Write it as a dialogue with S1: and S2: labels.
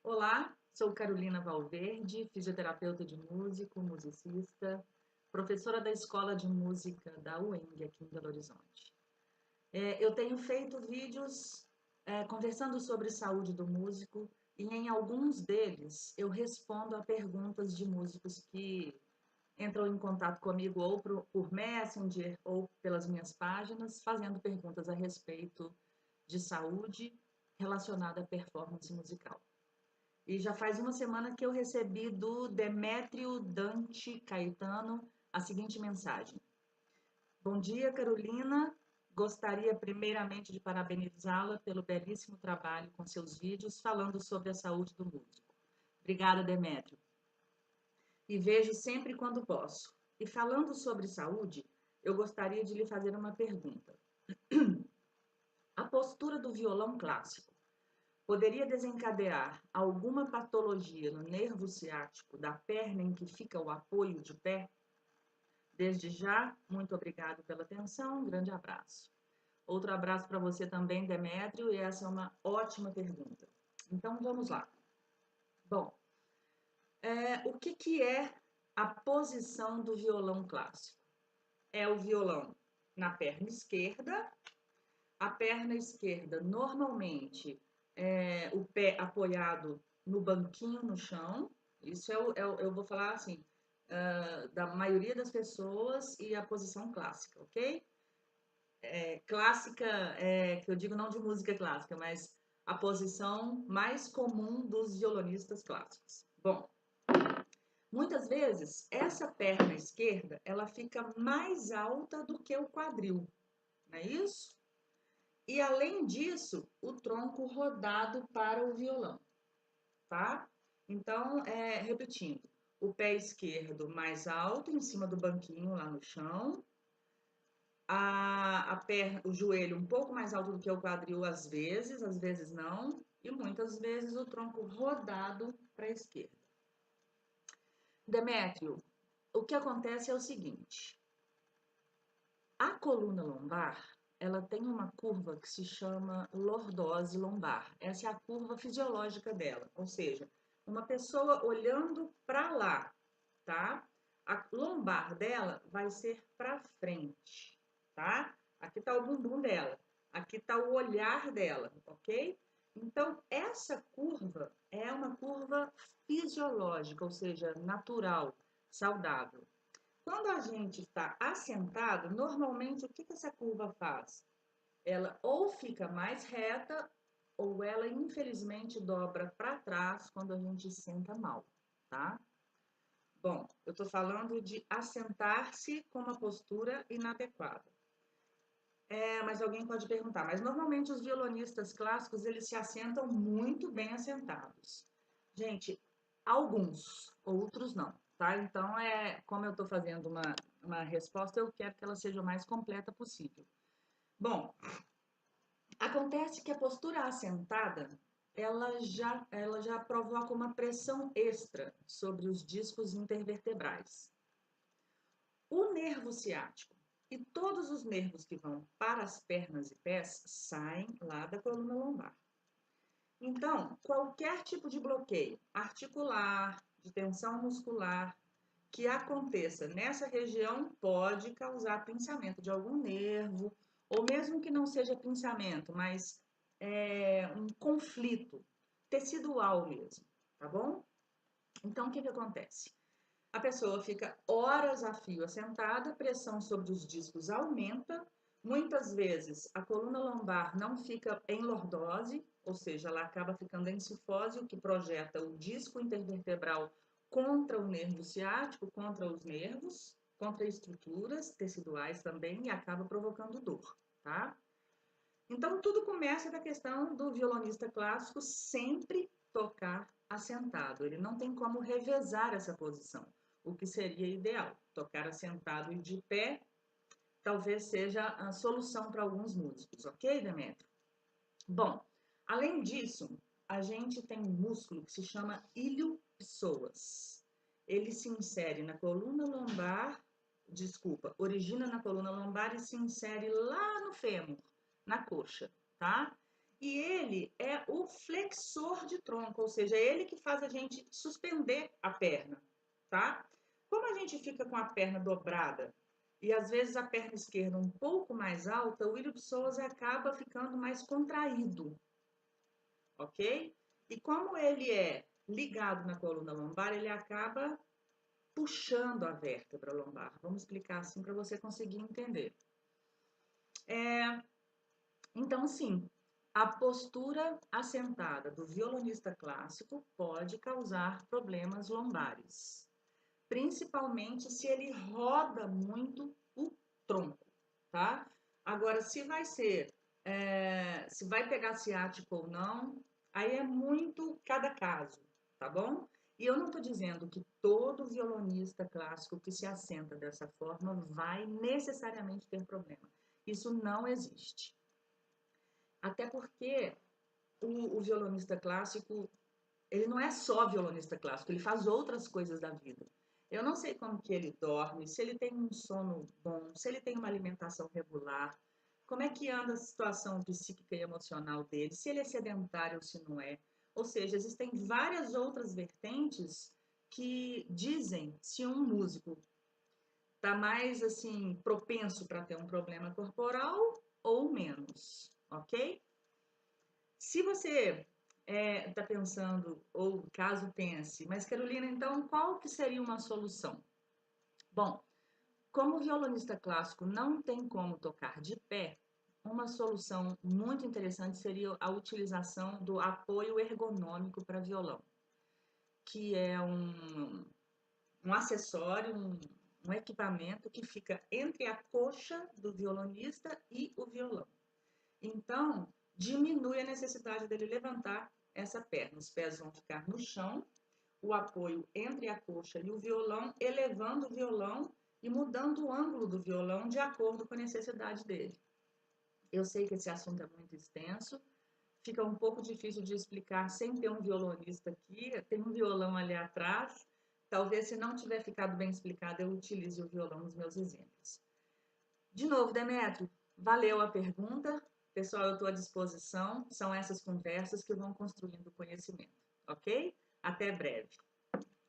S1: Olá, sou Carolina Valverde, fisioterapeuta de músico, musicista, professora da Escola de Música da UENG aqui em Belo Horizonte. Eu tenho feito vídeos conversando sobre saúde do músico e em alguns deles eu respondo a perguntas de músicos que entram em contato comigo ou por Messenger ou pelas minhas páginas, fazendo perguntas a respeito de saúde relacionada à performance musical. E já faz uma semana que eu recebi do Demétrio Dante Caetano a seguinte mensagem: Bom dia, Carolina. Gostaria primeiramente de parabenizá-la pelo belíssimo trabalho com seus vídeos falando sobre a saúde do músico. Obrigada, Demétrio. E vejo sempre quando posso. E falando sobre saúde, eu gostaria de lhe fazer uma pergunta. A postura do violão clássico poderia desencadear alguma patologia no nervo ciático da perna em que fica o apoio de pé? Desde já, muito obrigado pela atenção, um grande abraço. Outro abraço para você também, Demétrio, e essa é uma ótima pergunta. Então, vamos lá. Bom, o que é a posição do violão clássico? É o violão na perna esquerda. A perna esquerda, normalmente, o pé apoiado no banquinho no chão. Isso eu vou falar assim, da maioria das pessoas e a posição clássica, ok? Clássica, que eu digo não de música clássica, mas a posição mais comum dos violonistas clássicos. Bom, muitas vezes essa perna esquerda ela fica mais alta do que o quadril, não é isso? E além disso, o tronco rodado para o violão, tá? Então, repetindo, o pé esquerdo mais alto em cima do banquinho lá no chão, a perna, o joelho um pouco mais alto do que o quadril às vezes não, e muitas vezes o tronco rodado para a esquerda. Demétrio, o que acontece é o seguinte: a coluna lombar, ela tem uma curva que se chama lordose lombar. Essa é a curva fisiológica dela, ou seja, uma pessoa olhando para lá, tá? A lombar dela vai ser para frente, tá? Aqui está o bumbum dela, aqui está o olhar dela, ok? Então, essa curva é uma curva fisiológica, ou seja, natural, saudável. Quando a gente está assentado, normalmente o que essa curva faz? Ela ou fica mais reta ou ela infelizmente dobra para trás quando a gente senta mal, tá? Bom, eu estou falando de assentar-se com uma postura inadequada. Mas alguém pode perguntar, mas normalmente os violonistas clássicos eles se assentam muito bem assentados. Gente, alguns, outros não, tá? Então, como eu estou fazendo uma resposta, eu quero que ela seja o mais completa possível. Bom, acontece que a postura assentada, ela já provoca uma pressão extra sobre os discos intervertebrais. O nervo ciático e todos os nervos que vão para as pernas e pés saem lá da coluna lombar. Então, qualquer tipo de bloqueio articular, de tensão muscular, que aconteça nessa região pode causar pinçamento de algum nervo, ou mesmo que não seja pinçamento, mas um conflito tecidual mesmo, tá bom? Então, o que acontece? A pessoa fica horas a fio assentada, a pressão sobre os discos aumenta, muitas vezes a coluna lombar não fica em lordose, ou seja, ela acaba ficando em cifose, o que projeta o disco intervertebral contra o nervo ciático, contra os nervos, contra estruturas teciduais também e acaba provocando dor, tá? Então, tudo começa da questão do violonista clássico sempre tocar assentado. Ele não tem como revezar essa posição, o que seria ideal. Tocar assentado e de pé talvez seja a solução para alguns músicos, ok, Demetrio? Bom, além disso, a gente tem um músculo que se chama ilho-psoas. Ele se insere na coluna lombar, origina na coluna lombar e se insere lá no fêmur, na coxa, tá? e ele é o flexor de tronco, ou seja, é ele que faz a gente suspender a perna, tá? Como a gente fica com a perna dobrada e às vezes a perna esquerda um pouco mais alta, o ilho-psoas acaba ficando mais contraído, ok? E como ele é ligado na coluna lombar, ele acaba puxando a vértebra lombar. Vamos explicar assim para você conseguir entender. Então, sim, a postura assentada do violonista clássico pode causar problemas lombares, principalmente se ele roda muito o tronco, tá? Agora, se vai pegar ciático ou não, aí é muito cada caso, tá bom? E eu não estou dizendo que todo violonista clássico que se assenta dessa forma vai necessariamente ter problema. Isso não existe. Até porque o violonista clássico, ele não é só violonista clássico, ele faz outras coisas da vida. Eu não sei como que ele dorme, se ele tem um sono bom, se ele tem uma alimentação regular, como é que anda a situação psíquica e emocional dele, se ele é sedentário ou se não é. Ou seja, existem várias outras vertentes que dizem se um músico está mais assim propenso para ter um problema corporal ou menos, ok? Se você está pensando, ou caso pense, mas Carolina, então qual que seria uma solução? Bom, como o violonista clássico não tem como tocar de pé, uma solução muito interessante seria a utilização do apoio ergonômico para violão, que é um acessório, um equipamento que fica entre a coxa do violonista e o violão. Então, diminui a necessidade dele levantar essa perna. Os pés vão ficar no chão, o apoio entre a coxa e o violão, elevando o violão e mudando o ângulo do violão de acordo com a necessidade dele. Eu sei que esse assunto é muito extenso, fica um pouco difícil de explicar sem ter um violonista aqui, tem um violão ali atrás. Talvez, se não tiver ficado bem explicado, eu utilize o violão nos meus exemplos. De novo, Demétrio, valeu a pergunta. Pessoal, eu estou à disposição. São essas conversas que vão construindo o conhecimento, ok? Até breve.